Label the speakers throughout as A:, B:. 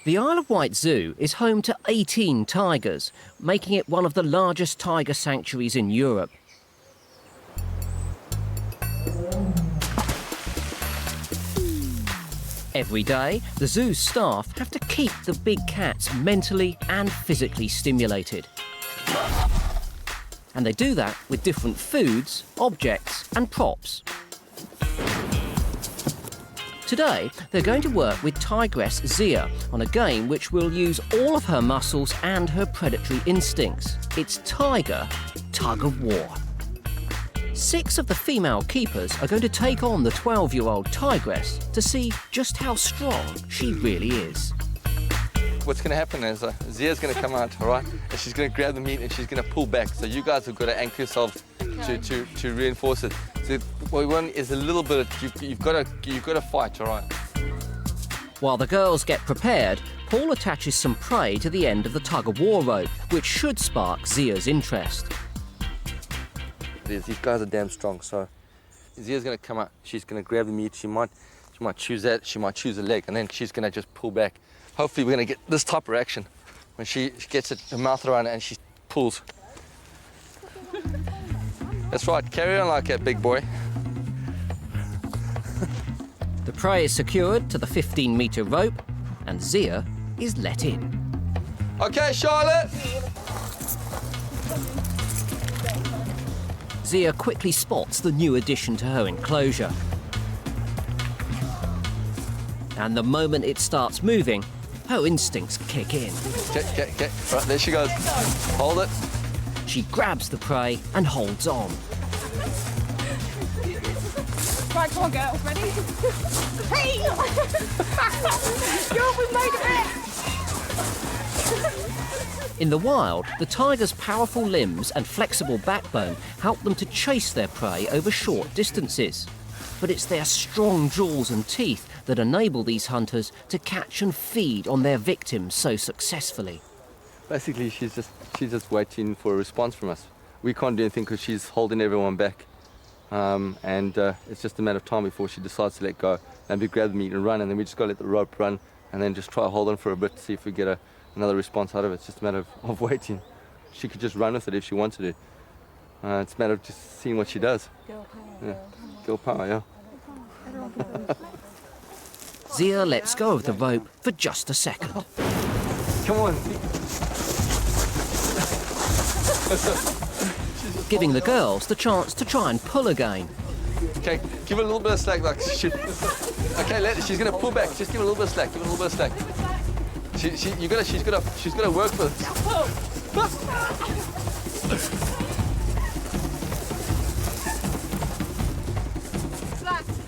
A: The Isle of Wight Zoo is home to 18 tigers, making it one of the largest tiger sanctuaries in Europe. Every day, the zoo's staff have to keep the big cats mentally and physically stimulated. And they do that with different foods, objects and props. Today, they're going to work with tigress Zena on a game which will use all of her muscles and her predatory instincts. It's tiger tug-of-war. 6 of the female keepers are going to take on the 12-year-old tigress to see just how strong she really is.
B: What's going to happen is Zena's going to come out, all right, and she's going to grab the meat and she's going to pull back. So you guys have got to anchor yourselves to reinforce it. So what we want is a little bit of, you've got to fight, all right.
A: While the girls get prepared, Paul attaches some prey to the end of the tug-of-war rope, which should spark Zena's interest.
B: These guys are damn strong, so Zena's going to come out. She's going to grab the meat. She might choose that. She might choose a leg, and then she's going to just pull back. Hopefully, we're going to get this type of reaction when she gets her mouth around it and she pulls. That's right. Carry on like that, big boy.
A: The prey is secured to the 15-metre rope, and Zena is let in.
B: OK, Charlotte!
A: Zena quickly spots the new addition to her enclosure. And the moment it starts moving, her instincts kick in.
B: Okay. Right, there she goes. Hold it.
A: She grabs the prey and holds on.
C: Right, come on, girl. Ready? Hey! You're we made it!
A: In the wild, the tiger's powerful limbs and flexible backbone help them to chase their prey over short distances. But it's their strong jaws and teeth that enable these hunters to catch and feed on their victims so successfully.
B: Basically, she's just waiting for a response from us. We can't do anything because she's holding everyone back. It's just a matter of time before she decides to let go. And we grab the meat and run, and then we just got to let the rope run and then just try to hold on for a bit to see if we get another response out of it. It's just a matter of waiting. She could just run with it if she wanted to. It's a matter of just seeing what she does.
C: Girl power.
B: Yeah. Girl power, yeah.
A: Zena lets go of the rope for just a second.
B: Come on.
A: Giving the girls the chance to try and pull again.
B: Okay, give her a little bit of slack, like she. Okay, she's gonna pull back. Just give her a little bit of slack. Give her a little bit of slack. She's gonna work for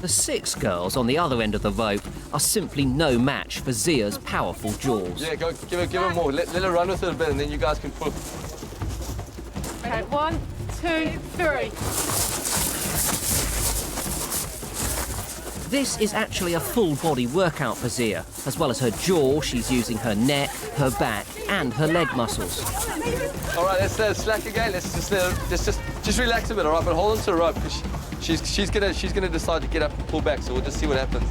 A: The 6 girls on the other end of the rope are simply no match for Zena's powerful jaws.
B: Yeah, go give her more. Let her run with it a bit, and then you guys can pull.
C: Okay, 1, 2, 3.
A: This is actually a full-body workout for Zena. As well as her jaw, she's using her neck, her back, and her leg muscles.
B: All right, let's let her slack again. Let's just let her, just relax a bit, all right? But hold on to the rope because she's gonna decide to get up and pull back. So we'll just see what happens.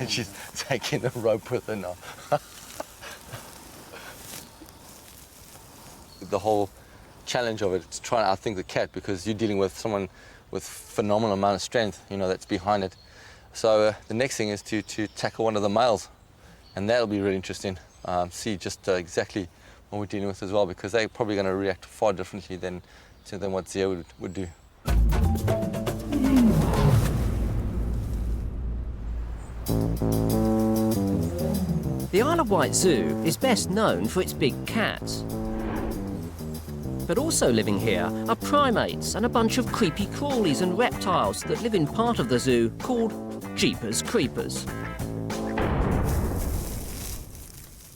B: She's taking the rope with her now. The whole challenge of it is trying to outthink the cat because you're dealing with someone with phenomenal amount of strength, you know, that's behind it. So the next thing is to tackle one of the males, and that'll be really interesting. See just exactly what we're dealing with as well, because they're probably going to react far differently than what Zena would do. The Isle of Wight Zoo is best known for its big cats.
A: But also living here are primates and a bunch of creepy crawlies and reptiles that live in part of the zoo called Jeepers Creepers.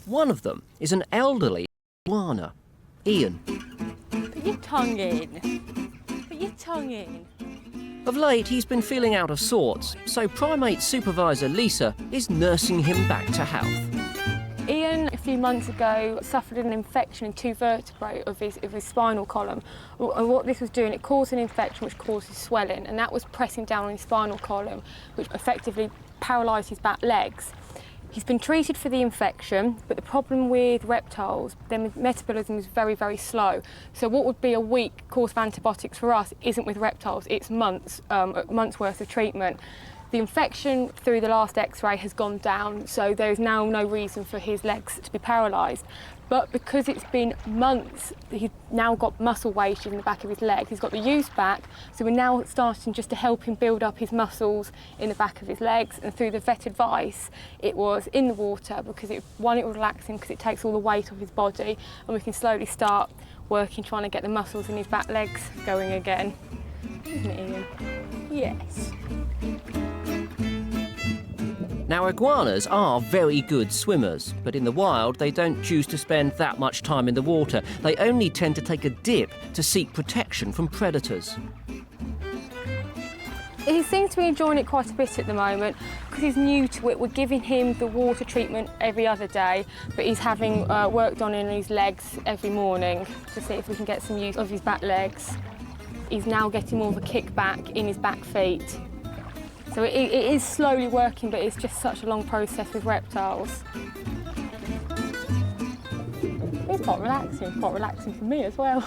A: One of them is an elderly iguana, Ian.
C: Put your tongue in. Put your tongue in.
A: Of late, he's been feeling out of sorts, so primate supervisor Lisa is nursing him back to health.
C: Ian, a few months ago, suffered an infection in 2 vertebrae of his spinal column. And what this was doing, it caused an infection which causes swelling, and that was pressing down on his spinal column, which effectively paralysed his back legs. He's been treated for the infection, but the problem with reptiles, their metabolism is very, very slow. So what would be a week course of antibiotics for us isn't with reptiles, it's months worth of treatment. The infection through the last X-ray has gone down, so there's now no reason for his legs to be paralysed. But because it's been months, he's now got muscle wastage in the back of his legs. He's got the use back, so we're now starting just to help him build up his muscles in the back of his legs. And through the vet advice, it was in the water because it will relax him because it takes all the weight off his body, and we can slowly start working, trying to get the muscles in his back legs going again. Isn't it, Ian? Yes.
A: Now, iguanas are very good swimmers, but in the wild they don't choose to spend that much time in the water. They only tend to take a dip to seek protection from predators.
C: He seems to be enjoying it quite a bit at the moment because he's new to it. We're giving him the water treatment every other day, but he's having work done in his legs every morning to see if we can get some use of his back legs. He's now getting more of a kickback in his back feet. So it is slowly working, but it's just such a long process with reptiles. It's quite relaxing for me as well.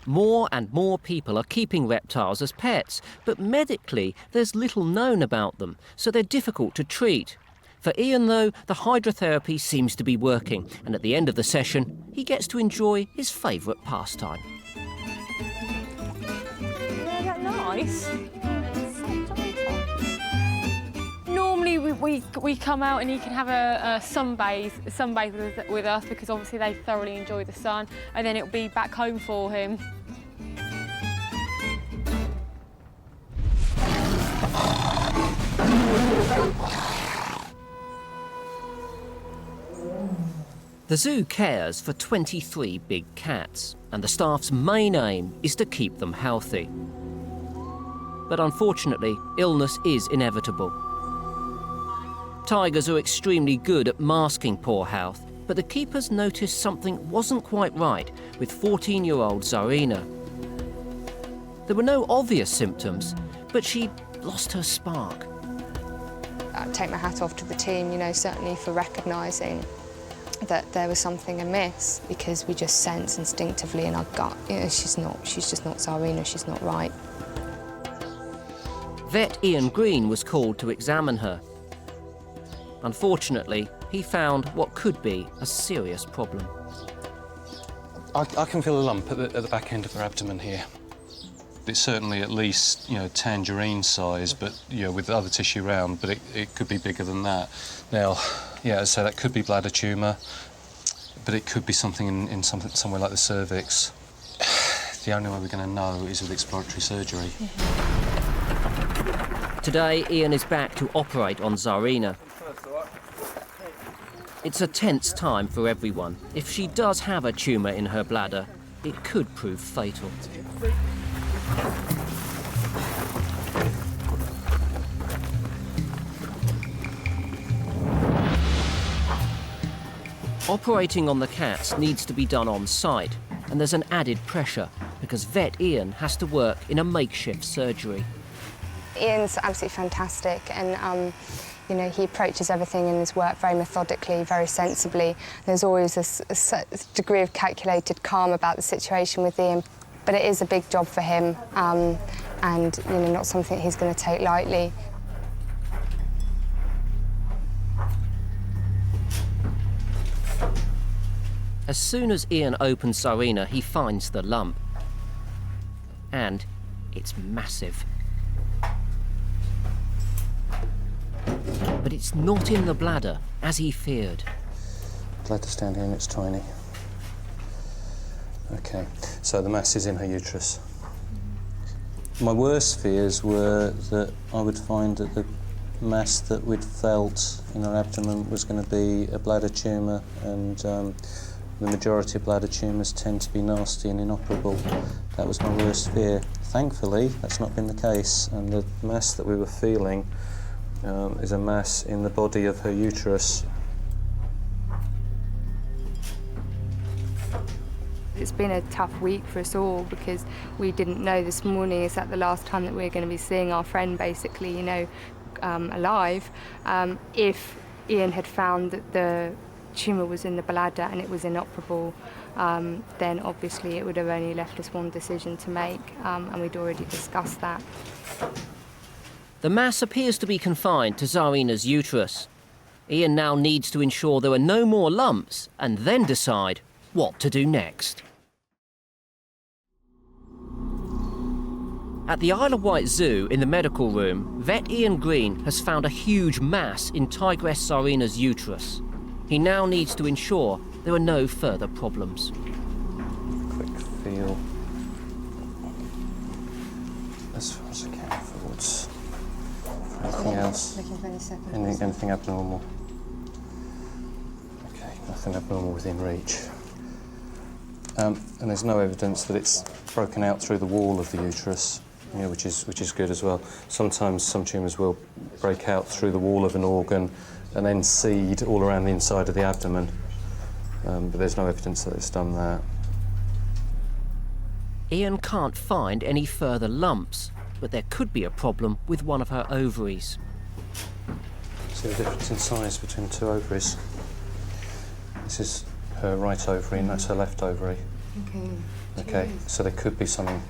A: More and more people are keeping reptiles as pets, but medically there's little known about them, so they're difficult to treat. For Ian, though, the hydrotherapy seems to be working, and at the end of the session, he gets to enjoy his favourite pastime.
C: Isn't that nice? Normally we come out and he can have a sunbathe with us because obviously they thoroughly enjoy the sun, and then it'll be back home for him.
A: The zoo cares for 23 big cats, and the staff's main aim is to keep them healthy. But unfortunately, illness is inevitable. Tigers are extremely good at masking poor health, but the keepers noticed something wasn't quite right with 14-year-old Zena. There were no obvious symptoms, but she'd lost her spark.
D: I take my hat off to the team, certainly for recognising that there was something amiss, because we just sense instinctively in our gut, she's just not Zena, she's not right.
A: Vet Ian Green was called to examine her. Unfortunately, he found what could be a serious problem.
E: I can feel a lump at the back end of her abdomen here. It's certainly at least, tangerine size, but, with other tissue around, but it could be bigger than that. Now, so that could be bladder tumour, but it could be something in somewhere like the cervix. The only way we're going to know is with exploratory surgery.
A: Today, Ian is back to operate on Zena. It's a tense time for everyone. If she does have a tumour in her bladder, it could prove fatal. Operating on the cats needs to be done on site, and there's an added pressure because vet Ian has to work in a makeshift surgery.
D: Ian's absolutely fantastic, and he approaches everything in his work very methodically, very sensibly. There's always a degree of calculated calm about the situation with Ian, but it is a big job for him, and not something he's going to take lightly.
A: As soon as Ian opens Zena, he finds the lump. And it's massive. But it's not in the bladder, as he feared.
E: Bladder's down here and it's tiny. Okay, so the mass is in her uterus. My worst fears were that I would find that the mass that we'd felt in her abdomen was going to be a bladder tumour, and the majority of bladder tumours tend to be nasty and inoperable. That was my worst fear. Thankfully, that's not been the case, and the mass that we were feeling is a mass in the body of her uterus.
D: It's been a tough week for us all because we didn't know this morning, is that the last time that we're going to be seeing our friend basically, you know, alive. If Ian had found that the tumour was in the bladder and it was inoperable, then obviously it would have only left us one decision to make, and we'd already discussed that.
A: The mass appears to be confined to Zarina's uterus. Ian now needs to ensure there are no more lumps and then decide what to do next. At the Isle of Wight Zoo in the medical room, vet Ian Green has found a huge mass in tigress Zarina's uterus. He now needs to ensure there are no further problems.
E: Quick feel. As far as I can forwards. Anything else?
D: Looking for any second.
E: Anything abnormal? Okay, nothing abnormal within reach. And there's no evidence that it's broken out through the wall of the uterus, you know, which is good as well. Sometimes some tumours will break out through the wall of an organ and then seed all around the inside of the abdomen, but there's no evidence that it's done that.
A: Ian can't find any further lumps, but there could be a problem with one of her ovaries.
E: See the difference in size between two ovaries? This is her right ovary and that's her left ovary. Okay, so there could be something,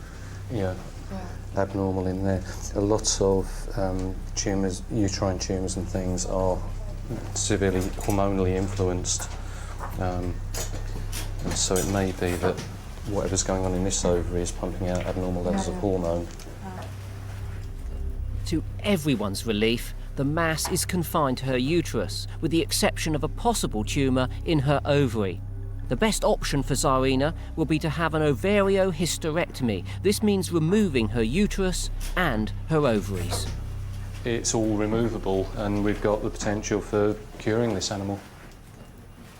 E: abnormal in there. A lot of tumours, uterine tumours and things, are severely hormonally influenced. And so it may be that whatever's going on in this ovary is pumping out abnormal levels of hormone.
A: To everyone's relief, the mass is confined to her uterus, with the exception of a possible tumour in her ovary. The best option for Zarina will be to have an ovariohysterectomy. This means removing her uterus and her ovaries.
E: It's all removable and we've got the potential for curing this animal.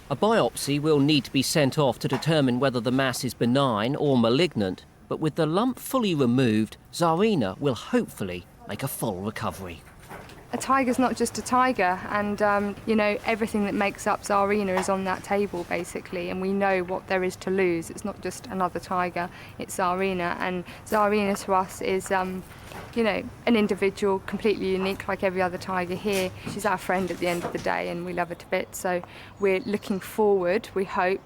A: A biopsy will need to be sent off to determine whether the mass is benign or malignant, but with the lump fully removed, Zarina will hopefully make a full recovery.
D: A tiger's not just a tiger, and everything that makes up Zarina is on that table basically, and we know what there is to lose. It's not just another tiger, it's Zarina, and Zarina to us is an individual, completely unique like every other tiger here. She's our friend at the end of the day and we love her to bits, so we're looking forward, we hope,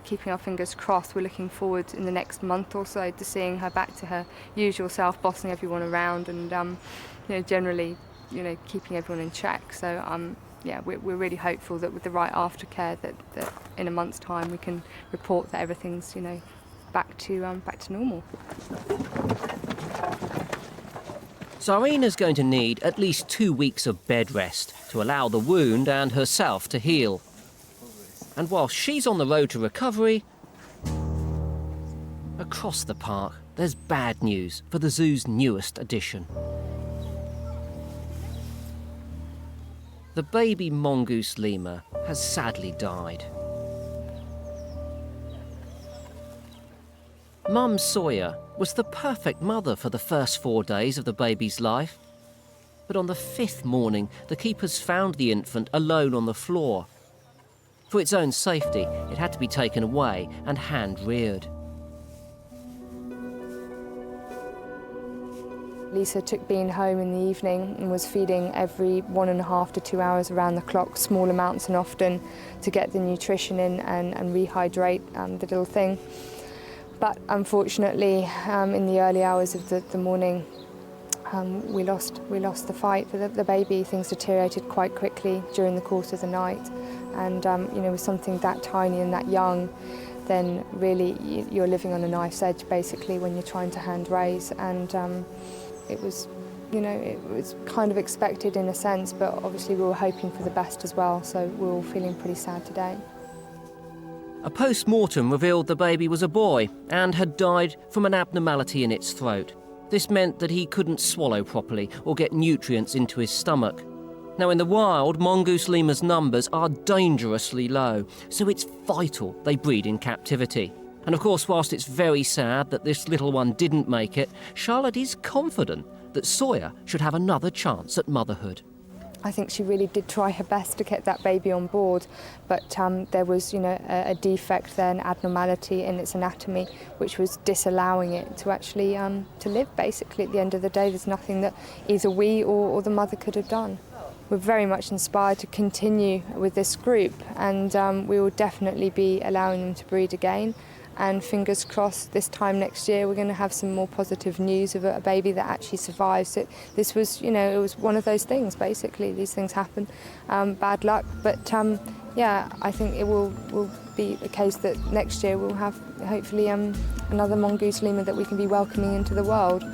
D: keeping our fingers crossed, we're looking forward in the next month or so to seeing her back to her usual self, bossing everyone around and generally keeping everyone in check. So we're really hopeful that with the right aftercare that in a month's time we can report that everything's back to normal.
A: Zarina's going to need at least 2 weeks of bed rest to allow the wound and herself to heal. And while she's on the road to recovery, across the park there's bad news for the zoo's newest addition. The baby mongoose lemur has sadly died. Mum Sawyer was the perfect mother for the first 4 days of the baby's life. But on the 5th morning, the keepers found the infant alone on the floor. For its own safety, it had to be taken away and hand-reared.
D: Lisa took Bean home in the evening and was feeding every 1.5 to 2 hours around the clock, small amounts and often, to get the nutrition in and rehydrate the little thing. But unfortunately, in the early hours of the morning, we lost the fight for the baby. Things deteriorated quite quickly during the course of the night, and with something that tiny and that young, then really you're living on a knife's edge basically when you're trying to hand raise. And it was kind of expected in a sense, but obviously we were hoping for the best as well, so we're all feeling pretty sad today.
A: A post-mortem revealed the baby was a boy and had died from an abnormality in its throat. This meant that he couldn't swallow properly or get nutrients into his stomach. Now, in the wild, mongoose lemurs' numbers are dangerously low, so it's vital they breed in captivity. And of course, whilst it's very sad that this little one didn't make it, Charlotte is confident that Sawyer should have another chance at motherhood.
D: I think she really did try her best to get that baby on board, but there was, a defect there, an abnormality in its anatomy, which was disallowing it to actually to live. Basically, at the end of the day, there's nothing that either we or the mother could have done. We're very much inspired to continue with this group, and we will definitely be allowing them to breed again. And fingers crossed, this time next year we're going to have some more positive news of a baby that actually survives. So this was, it was one of those things. Basically, these things happen, bad luck. But I think it will be the case that next year we'll have hopefully another mongoose lemur that we can be welcoming into the world.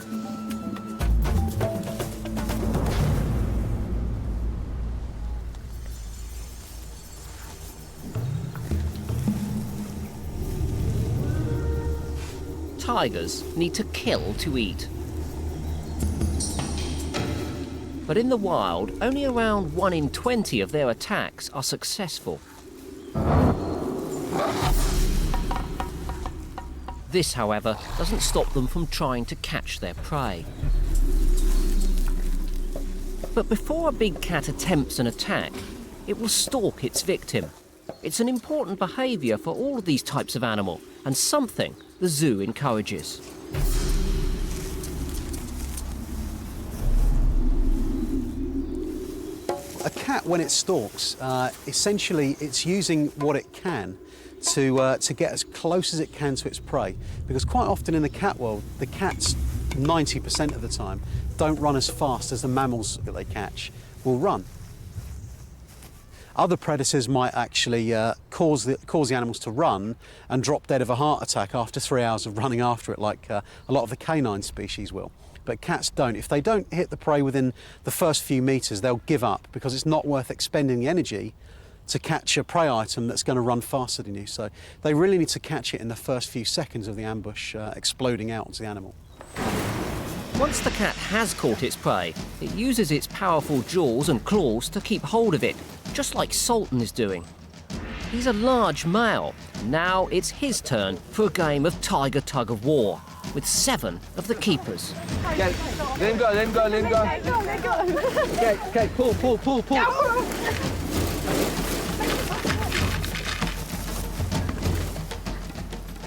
A: Tigers need to kill to eat. But in the wild, only around 1 in 20 of their attacks are successful. This, however, doesn't stop them from trying to catch their prey. But before a big cat attempts an attack, it will stalk its victim. It's an important behaviour for all of these types of animal, and something the zoo encourages.
F: A cat, when it stalks, essentially it's using what it can to get as close as it can to its prey. Because quite often in the cat world, the cats, 90% of the time, don't run as fast as the mammals that they catch will run. Other predators might actually cause the animals to run and drop dead of a heart attack after 3 hours of running after it, like a lot of the canine species will. But cats don't. If they don't hit the prey within the first few metres, they'll give up because it's not worth expending the energy to catch a prey item that's going to run faster than you. So they really need to catch it in the first few seconds of the ambush exploding out onto the animal.
A: Once the cat has caught its prey, it uses its powerful jaws and claws to keep hold of it, just like Sultan is doing. He's a large male. Now it's his turn for a game of tiger tug-of-war, with 7 of the keepers.
B: Okay, let him go, let him go, let him go.
C: Let go.
B: Okay, pull.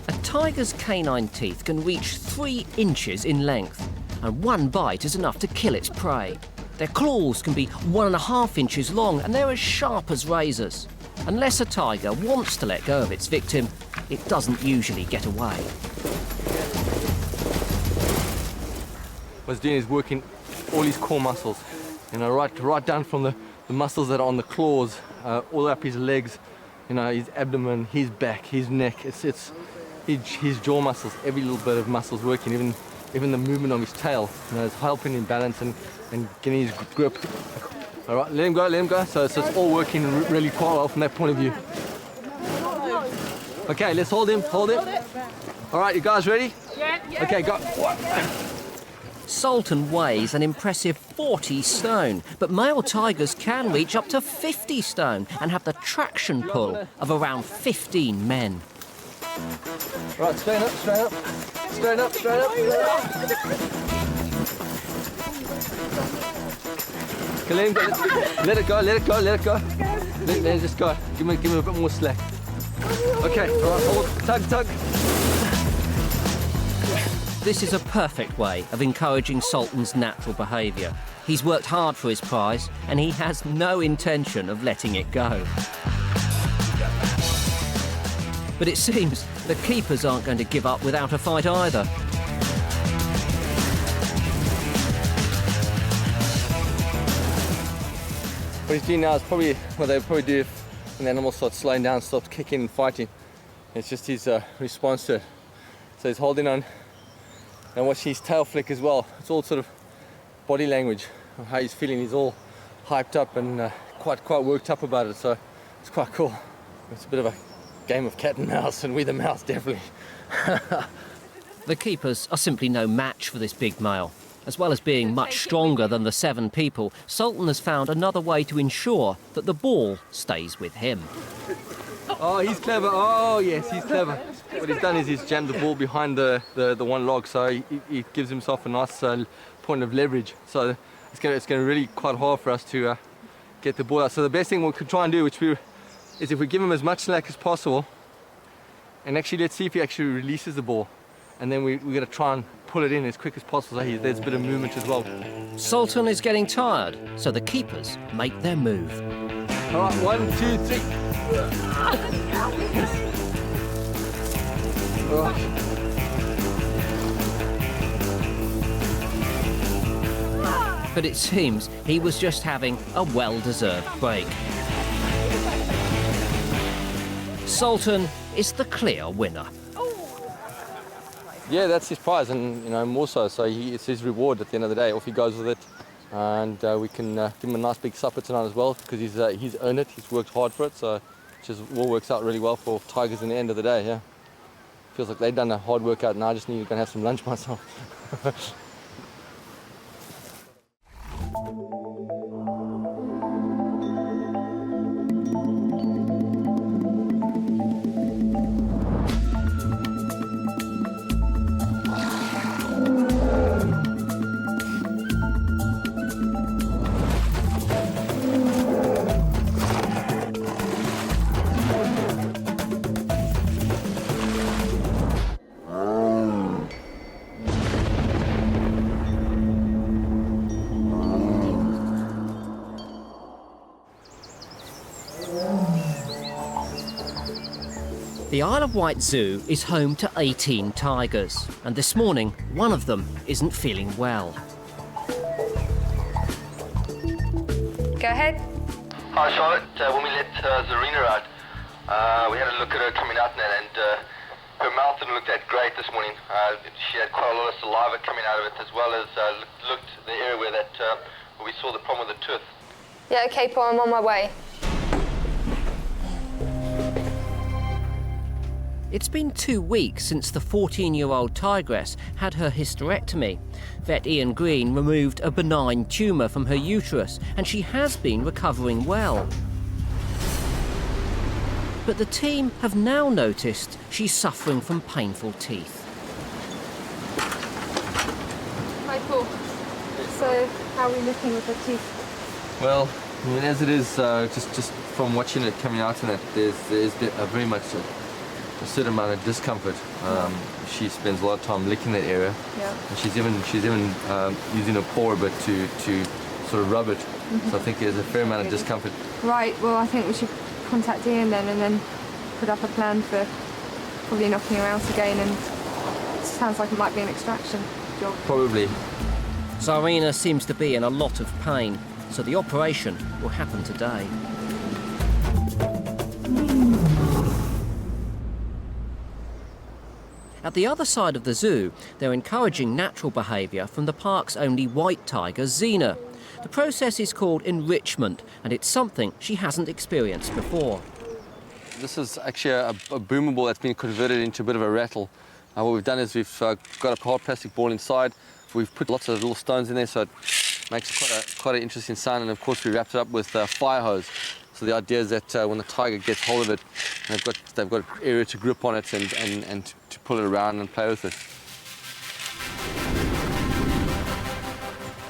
A: A tiger's canine teeth can reach 3 inches in length, and 1 bite is enough to kill its prey. Their claws can be 1.5 inches long, and they're as sharp as razors. Unless a tiger wants to let go of its victim, it doesn't usually get away.
B: What he's doing is working all his core muscles, right down from the muscles that are on the claws, all up his legs, his abdomen, his back, his neck. It's his jaw muscles, every little bit of muscles working, even the movement of his tail, is helping him balance and getting his grip. All right, let him go. So it's all working really quite well from that point of view. Okay, let's hold him. All right, you guys ready?
C: Yeah.
B: Okay, go.
A: Sultan weighs an impressive 40 stone, but male tigers can reach up to 50 stone and have the traction pull of around 15 men.
B: Right, straight up. Okay, let it go. Let it just go. Give me a bit more slack. Okay, all right, hold, tug.
A: This is a perfect way of encouraging Sultan's natural behaviour. He's worked hard for his prize, and he has no intention of letting it go. But it seems the keepers aren't going to give up without a fight either.
B: What he's doing now is probably what they would probably do if an animal starts slowing down, stops kicking and fighting. It's just his response to it. So he's holding on, and watch his tail flick as well. It's all sort of body language of how he's feeling. He's all hyped up and quite worked up about it. So it's quite cool. It's a bit of a game of cat and mouse, and we're the mouse, definitely.
A: The keepers are simply no match for this big male. As well as being much stronger than the 7 people, Sultan has found another way to ensure that the ball stays with him.
B: Oh, he's clever. Oh, yes, he's clever. What he's done is he's jammed the ball behind the one log, so he gives himself a nice point of leverage. So it's going to be really quite hard for us to get the ball out. So the best thing we could try and do, is if we give him as much slack as possible, and actually let's see if he actually releases the ball. And then we're going to try and pull it in as quick as possible, so there's a bit of movement as well.
A: Sultan is getting tired, so the keepers make their move.
B: All right, 1, 2, 3.
A: But it seems he was just having a well-deserved break. Sultan is the clear winner.
B: Yeah, that's his prize, and more so. So it's his reward at the end of the day. Off he goes with it, and we can give him a nice big supper tonight as well, because he's earned it. He's worked hard for it, so it just all works out really well for tigers in the end of the day. Yeah, feels like they've done a hard workout, and I just need to go and have some lunch myself.
A: The Isle of Wight Zoo is home to 18 tigers, and this morning, one of them isn't feeling well.
D: Go ahead.
B: Hi Charlotte, when we let Zena out, we had a look at her coming out and her mouth didn't look that great this morning. She had quite a lot of saliva coming out of it, as well as looked the area where we saw the problem with the tooth.
D: Yeah, okay, Paul, I'm on my way.
A: It's been 2 weeks since the 14-year-old tigress had her hysterectomy. Vet Ian Green removed a benign tumour from her uterus, and she has been recovering well. But the team have now noticed she's suffering from painful teeth.
D: Hi, Paul. So, how are we looking with her teeth?
B: Well, I mean, as it is, just from watching it coming out in it, there's very much a certain amount of discomfort. She spends a lot of time licking that area.
D: Yeah.
B: And she's even using her paw a bit to sort of rub it. So I think there's a fair amount of discomfort.
C: Right, well, I think we should contact Ian then and then put up a plan for probably knocking her out again, and it sounds like it might be an extraction job.
B: Probably.
A: Zarina seems to be in a lot of pain, so the operation will happen today. At the other side of the zoo, they're encouraging natural behaviour from the park's only white tiger, Zena. The process is called enrichment, and it's something she hasn't experienced before.
B: This is actually a boomer ball that's been converted into a bit of a rattle. What we've done is we've got a hard plastic ball inside. We've put lots of little stones in there, so it makes quite an interesting sound. And of course, we wrapped it up with fire hose. So the idea is that when the tiger gets hold of it, they've got an area to grip on it and to pull it around and play with it.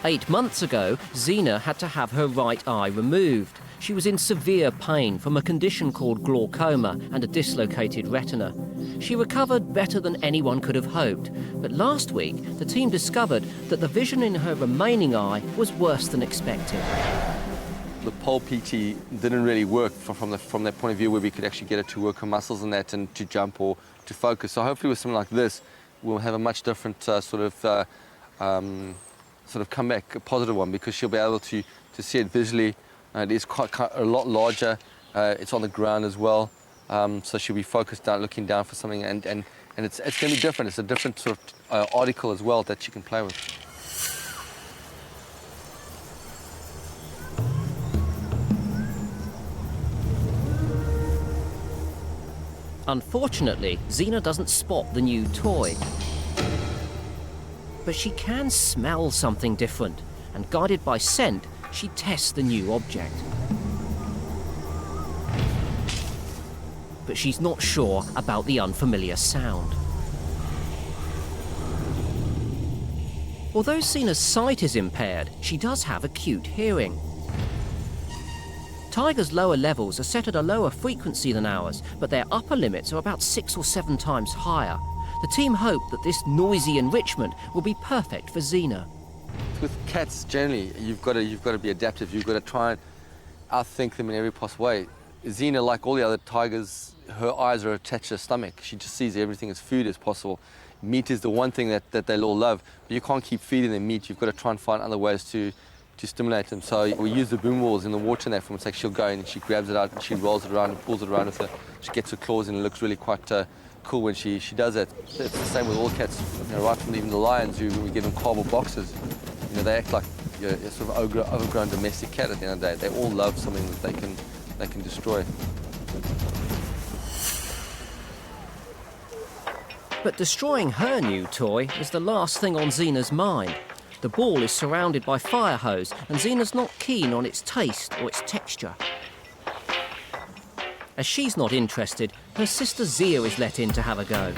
A: 8 months ago, Zena had to have her right eye removed. She was in severe pain from a condition called glaucoma and a dislocated retina. She recovered better than anyone could have hoped, but last week the team discovered that the vision in her remaining eye was worse than expected.
B: The pole PT didn't really work from that point of view, where we could actually get her to work her muscles and that, and to jump or to focus. So hopefully with something like this, we'll have a much different sort of comeback, a positive one, because she'll be able to see it visually. It is quite a lot larger. It's on the ground as well, so she'll be focused down, looking down for something, and it's going to be different. It's a different sort of article as well that she can play with.
A: Unfortunately, Zena doesn't spot the new toy. But she can smell something different, and guided by scent, she tests the new object. But she's not sure about the unfamiliar sound. Although Zena's sight is impaired, she does have acute hearing. Tigers' lower levels are set at a lower frequency than ours, but their upper limits are about 6 or 7 times higher. The team hope that this noisy enrichment will be perfect for Zena.
B: With cats, generally, you've got to be adaptive. You've got to try and outthink them in every possible way. Zena, like all the other tigers, her eyes are attached to her stomach. She just sees everything as food as possible. Meat is the one thing that they'll all love, but you can't keep feeding them meat. You've got to try and find other ways to stimulate them. So we use the boom balls in the water in that form. It's like she'll go in and she grabs it out and she rolls it around and pulls it around with her. She gets her claws in and it looks really quite cool when she does it. It's the same with all cats, right from even the lions, who we give them cardboard boxes. They act like a sort of overgrown domestic cat at the end of the day. They all love something that they can destroy.
A: But destroying her new toy is the last thing on Zena's mind. The ball is surrounded by fire hose, and Zena's not keen on its taste or its texture. As she's not interested, her sister Zia is let in to have a go.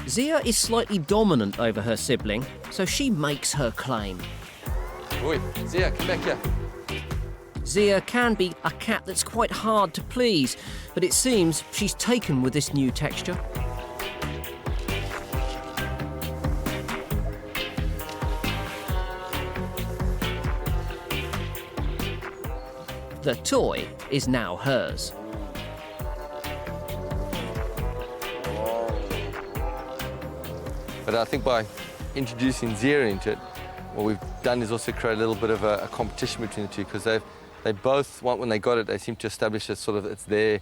A: Zia is slightly dominant over her sibling, so she makes her claim.
B: Oi, Zia, come back here.
A: Zia can be a cat that's quite hard to please, but it seems she's taken with this new texture. The toy is now hers.
B: But I think by introducing Zia into it, what we've done is also create a little bit of a competition between the two, because they both want, when they got it, they seem to establish it's their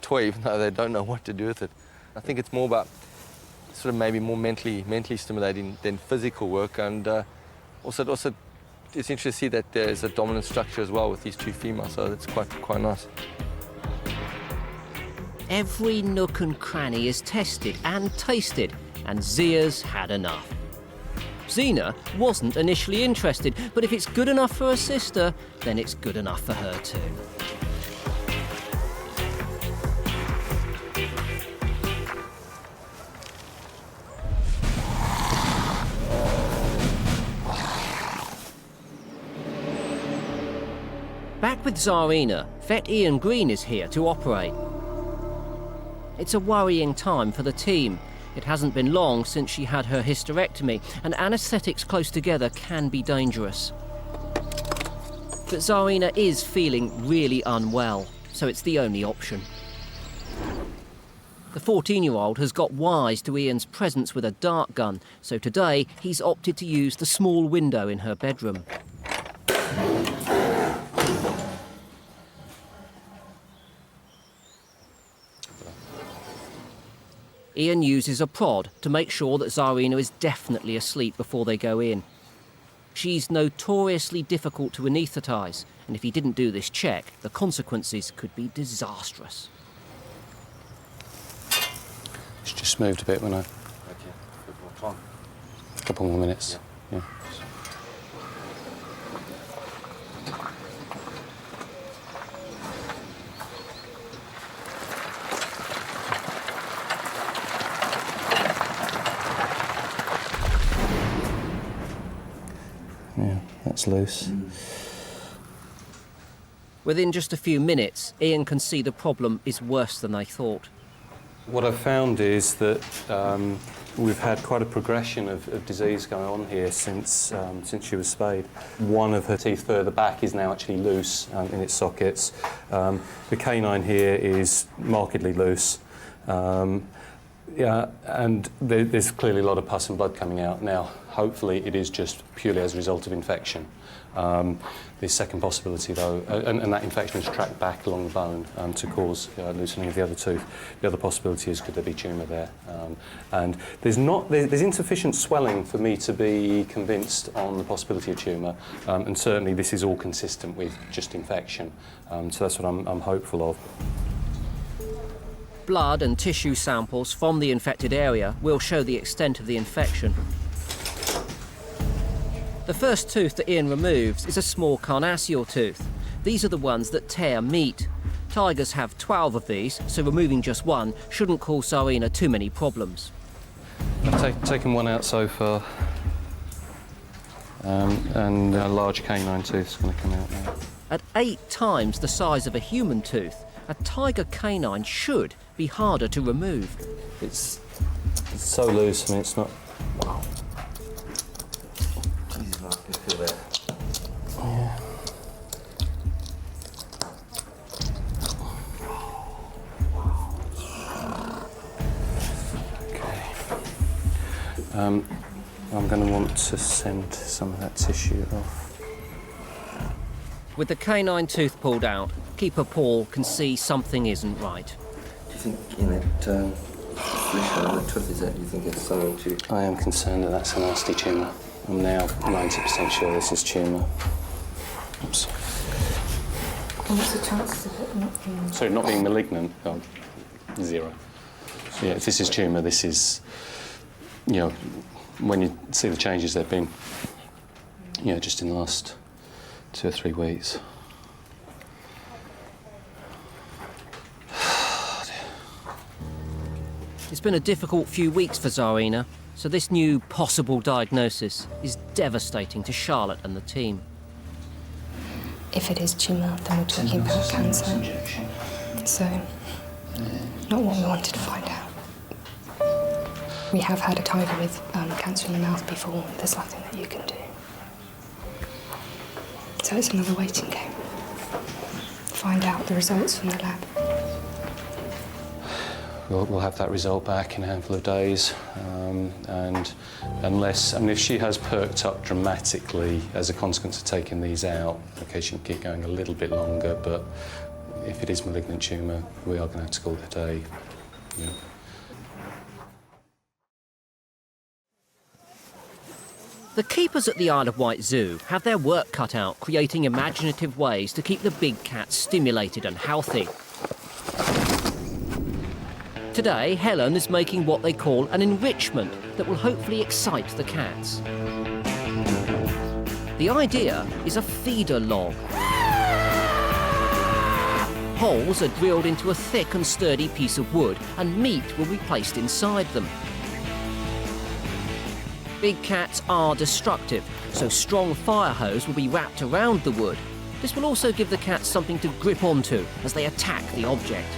B: toy, even though they don't know what to do with it. I think it's more about sort of maybe more mentally stimulating than physical work, and also it's interesting to see that there's a dominant structure as well with these two females, so it's quite nice.
A: Every nook and cranny is tested and tasted, and Zia's had enough. Zena wasn't initially interested, but if it's good enough for her sister, then it's good enough for her too. Back with Zarina, vet Ian Green is here to operate. It's a worrying time for the team. It hasn't been long since she had her hysterectomy, and anaesthetics close together can be dangerous. But Zarina is feeling really unwell, so it's the only option. The 14-year-old has got wise to Ian's presence with a dart gun, so today he's opted to use the small window in her bedroom. Ian uses a prod to make sure that Zarina is definitely asleep before they go in. She's notoriously difficult to anaesthetise, and if he didn't do this check, the consequences could be disastrous.
E: It's just moved a bit when I...
B: Okay, more time.
E: A couple more minutes. Yeah. Yeah, that's loose.
A: Within just a few minutes, Ian can see the problem is worse than they thought.
E: What I've found is that we've had quite a progression of disease going on here since she was spayed. One of her teeth further back is now actually loose in its sockets. The canine here is markedly loose. Yeah, and there's clearly a lot of pus and blood coming out. Now, hopefully it is just purely as a result of infection. The second possibility, though, and that infection is tracked back along the bone to cause loosening of the other tooth. The other possibility is, could there be tumour there? And there's insufficient swelling for me to be convinced on the possibility of tumour, and certainly this is all consistent with just infection. So that's what I'm hopeful of.
A: Blood and tissue samples from the infected area will show the extent of the infection. The first tooth that Ian removes is a small carnassial tooth. These are the ones that tear meat. Tigers have 12 of these, so removing just one shouldn't cause Zena too many problems.
E: I've taken one out so far, and a large canine tooth is going to come out now.
A: At 8 times the size of a human tooth, a tiger canine should be harder to remove.
E: It's so loose, I mean, it's not... Wow.
B: I can feel that.
E: Yeah. Okay. I'm going to want to send some of that tissue off.
A: With the canine tooth pulled out, Keeper Paul can see something isn't right.
B: Do you think in that flesh on the tooth, is that, do you think it's something to...
E: I am concerned that that's a nasty tumour. I'm now 90% sure this is tumour. Oops.
C: What's the chances of it not being...
E: Sorry, not being malignant? Oh, 0. Yeah, if this is tumour, this is, you know, when you see the changes they've been, you know, just in the last 2 or 3 weeks.
A: It's been a difficult few weeks for Zena, so this new possible diagnosis is devastating to Charlotte and the team.
D: If it is tumour, then we're talking about cancer. So, not what we wanted to find out. We have had a tiger with cancer in the mouth before. There's nothing that you can do. So it's another waiting game. Find out the results from the lab.
E: We'll have that result back in a handful of days, and unless, I mean, if she has perked up dramatically as a consequence of taking these out, okay, she can keep going a little bit longer, but if it is malignant tumour, we are going to have to call it a day. Yeah.
A: The keepers at the Isle of Wight Zoo have their work cut out creating imaginative ways to keep the big cats stimulated and healthy. Today, Helen is making what they call an enrichment that will hopefully excite the cats. The idea is a feeder log. Holes are drilled into a thick and sturdy piece of wood, and meat will be placed inside them. Big cats are destructive, so strong fire hose will be wrapped around the wood. This will also give the cats something to grip onto as they attack the object.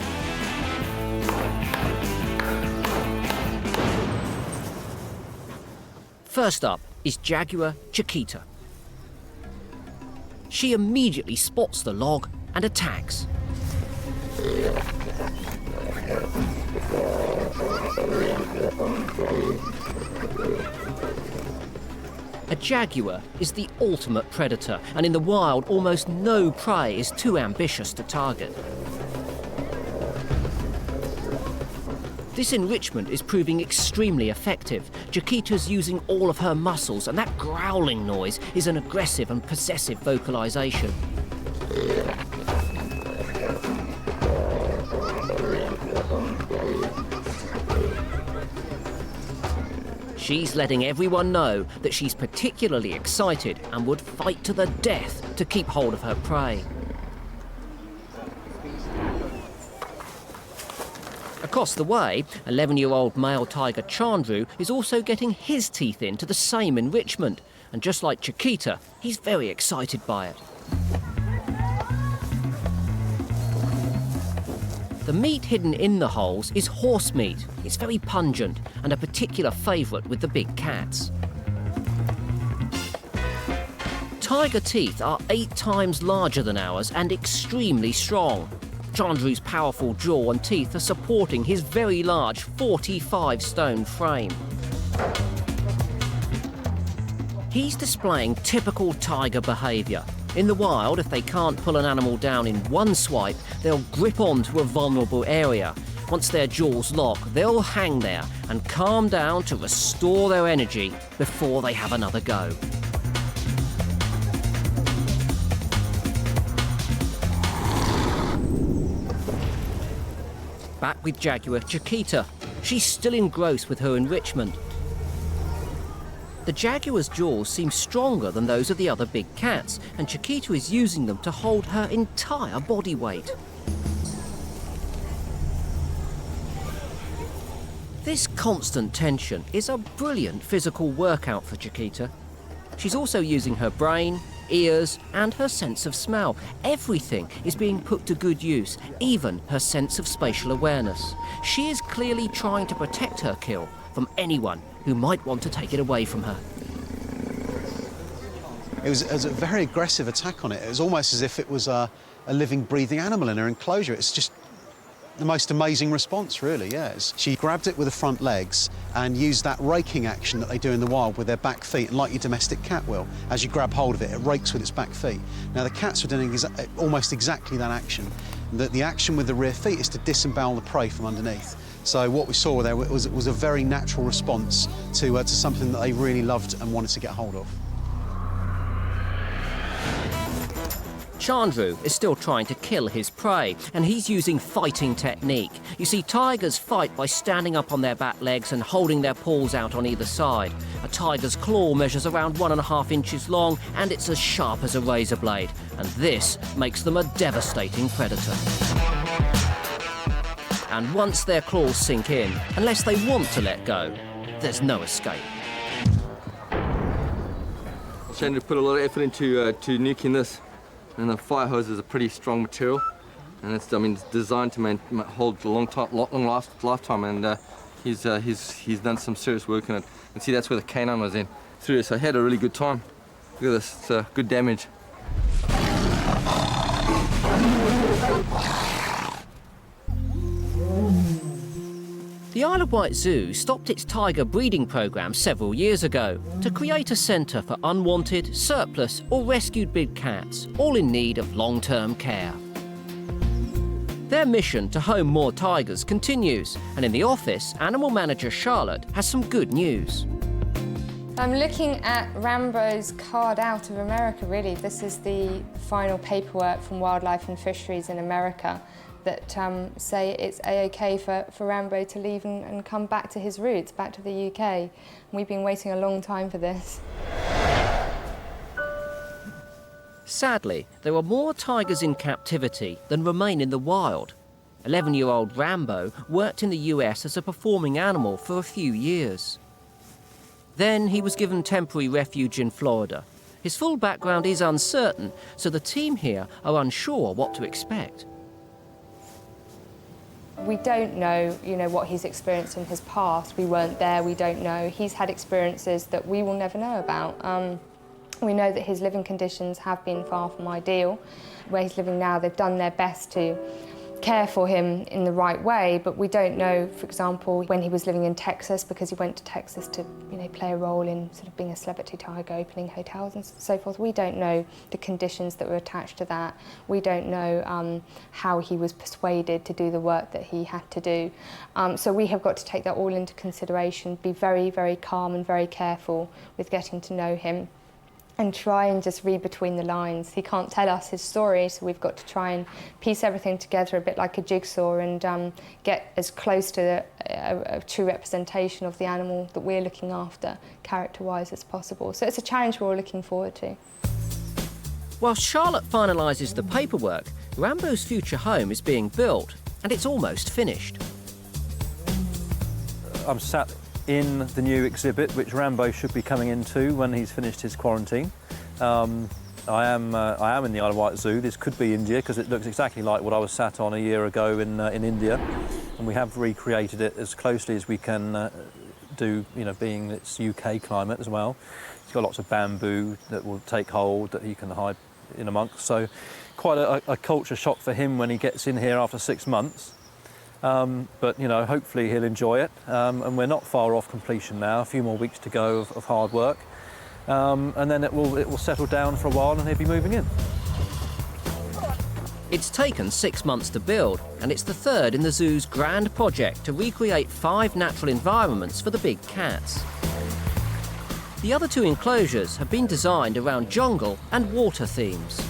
A: First up is Jaguar Chiquita. She immediately spots the log and attacks. A jaguar is the ultimate predator, and in the wild, almost no prey is too ambitious to target. This enrichment is proving extremely effective. Chiquita's using all of her muscles, and that growling noise is an aggressive and possessive vocalization. She's letting everyone know that she's particularly excited and would fight to the death to keep hold of her prey. Across the way, 11-year-old male tiger Chandru is also getting his teeth into the same enrichment. And just like Chiquita, he's very excited by it. The meat hidden in the holes is horse meat. It's very pungent and a particular favourite with the big cats. Tiger teeth are 8 times larger than ours and extremely strong. Chandru's powerful jaw and teeth are supporting his very large 45-stone frame. He's displaying typical tiger behaviour. In the wild, if they can't pull an animal down in one swipe, they'll grip onto a vulnerable area. Once their jaws lock, they'll hang there and calm down to restore their energy before they have another go. Back with jaguar Chiquita. She's still engrossed with her enrichment. The jaguar's jaws seem stronger than those of the other big cats, and Chiquita is using them to hold her entire body weight. This constant tension is a brilliant physical workout for Chiquita. She's also using her brain, ears, and her sense of smell. Everything is being put to good use, even her sense of spatial awareness. She is clearly trying to protect her kill from anyone who might want to take it away from her.
F: It was a very aggressive attack on it. It was almost as if it was a living, breathing animal in her enclosure. It's just the most amazing response, really, yes. She grabbed it with the front legs and used that raking action that they do in the wild with their back feet, and like your domestic cat will. As you grab hold of it, it rakes with its back feet. Now, the cats were doing almost exactly that action. The action with the rear feet is to disembowel the prey from underneath. So what we saw there was a very natural response to something that they really loved and wanted to get hold of.
A: Chandru is still trying to kill his prey, and he's using fighting technique. You see, tigers fight by standing up on their back legs and holding their paws out on either side. A tiger's claw measures around 1.5 inches long, and it's as sharp as a razor blade. And this makes them a devastating predator. And once their claws sink in, unless they want to let go, there's no escape.
B: Chandru put a lot of effort into nuking this. And the fire hose is a pretty strong material, and it's designed to hold a long lifetime. And he's done some serious work on it. And see, that's where the canine was in through it. So he had a really good time. Look at this, it's good damage.
A: The Isle of Wight Zoo stopped its tiger breeding programme several years ago to create a centre for unwanted, surplus or rescued big cats, all in need of long-term care. Their mission to home more tigers continues, and in the office, animal manager Charlotte has some good news.
D: I'm looking at Rambo's card out of America, really. This is the final paperwork from Wildlife and Fisheries in America that say it's A-OK for Rambo to leave and come back to his roots, back to the UK. And we've been waiting a long time for this.
A: Sadly, there are more tigers in captivity than remain in the wild. 11-year-old Rambo worked in the US as a performing animal for a few years. Then he was given temporary refuge in Florida. His full background is uncertain, so the team here are unsure what to expect.
D: We don't know, what he's experienced in his past. We weren't there, we don't know. He's had experiences that we will never know about. We know that his living conditions have been far from ideal. Where he's living now, they've done their best to care for him in the right way, but we don't know, for example, when he was living in Texas, because he went to Texas to, play a role in sort of being a celebrity tiger, opening hotels and so forth. We don't know the conditions that were attached to that. We don't know how he was persuaded to do the work that he had to do. So we have got to take that all into consideration, be very, very calm and very careful with getting to know him, and try and just read between the lines. He can't tell us his story, so we've got to try and piece everything together a bit like a jigsaw and get as close to a true representation of the animal that we're looking after, character-wise, as possible. So it's a challenge we're all looking forward to.
A: While Charlotte finalises the paperwork, Rambo's future home is being built, and it's almost finished.
G: I'm sat in the new exhibit, which Rambo should be coming into when he's finished his quarantine. I am in the Isle of Wight Zoo. This could be India because it looks exactly like what I was sat on a year ago in India, and we have recreated it as closely as we can do, being its UK climate as well. It's got lots of bamboo that will take hold that he can hide in amongst. So quite a culture shock for him when he gets in here after 6 months. But hopefully he'll enjoy it, and we're not far off completion now. A few more weeks to go of hard work, and then it will settle down for a while and he'll be moving in.
A: It's taken 6 months to build, and it's the third in the zoo's grand project to recreate 5 natural environments for the big cats. The other 2 enclosures have been designed around jungle and water themes.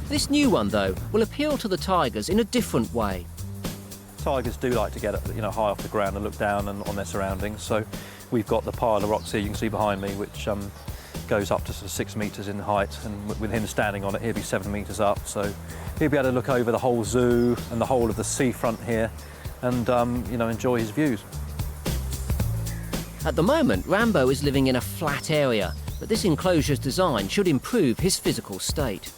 A: This new one, though, will appeal to the tigers in a different way.
G: Tigers do like to get up, high off the ground and look down on their surroundings. So we've got the pile of rocks here you can see behind me, which goes up to sort of 6 metres in height, and with him standing on it, he'll be 7 metres up. So he'll be able to look over the whole zoo and the whole of the seafront here, and enjoy his views.
A: At the moment, Rambo is living in a flat area, but this enclosure's design should improve his physical state.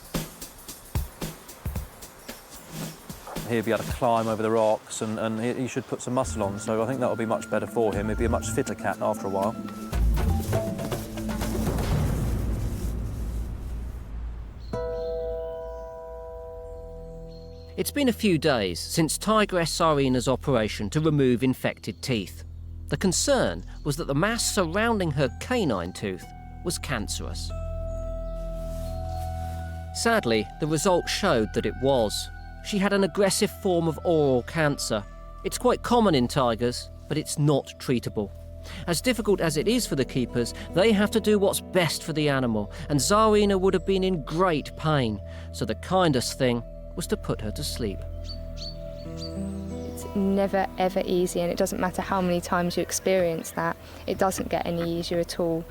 G: He'll be able to climb over the rocks, and he should put some muscle on, so I think that'll be much better for him. He'll be a much fitter cat after a while.
A: It's been a few days since Tigress Zarina's operation to remove infected teeth. The concern was that the mass surrounding her canine tooth was cancerous. Sadly, the results showed that it was. She had an aggressive form of oral cancer. It's quite common in tigers, but it's not treatable. As difficult as it is for the keepers, they have to do what's best for the animal, and Zarina would have been in great pain, so the kindest thing was to put her to sleep.
D: It's never ever easy, and it doesn't matter how many times you experience that, it doesn't get any easier at all,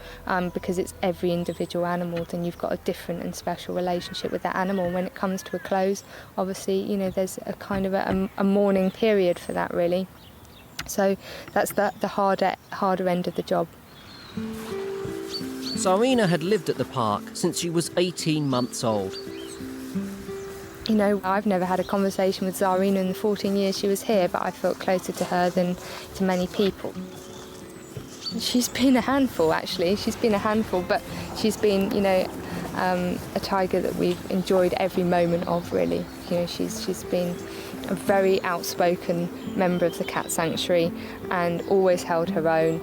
D: because it's every individual animal, then you've got a different and special relationship with that animal. When it comes to a close, obviously, there's a kind of a mourning period for that, really. So that's the harder end of the job.
A: Zarina had lived at the park since she was 18 months old.
D: I've never had a conversation with Zarina in the 14 years she was here, but I felt closer to her than to many people. She's been a handful, actually. She's been a handful, but she's been, a tiger that we've enjoyed every moment of, really. She's been a very outspoken member of the cat sanctuary and always held her own.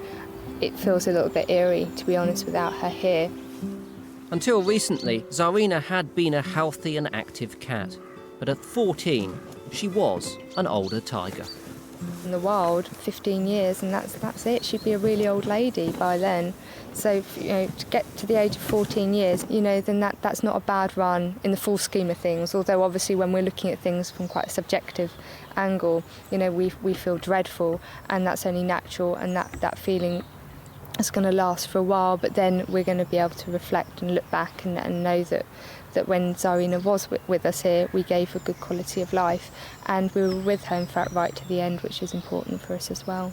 D: It feels a little bit eerie, to be honest, without her here.
A: Until recently, Zarina had been a healthy and active cat, but at 14, she was an older tiger.
D: In the wild, 15 years, and that's it. She'd be a really old lady by then. So, to get to the age of 14 years, then that's not a bad run in the full scheme of things. Although, obviously, when we're looking at things from quite a subjective angle, we feel dreadful, and that's only natural, and that feeling is going to last for a while, but then we're going to be able to reflect and look back and know that when Zarina was with us here, we gave her good quality of life, and we were with her, in fact, right to the end, which is important for us as well.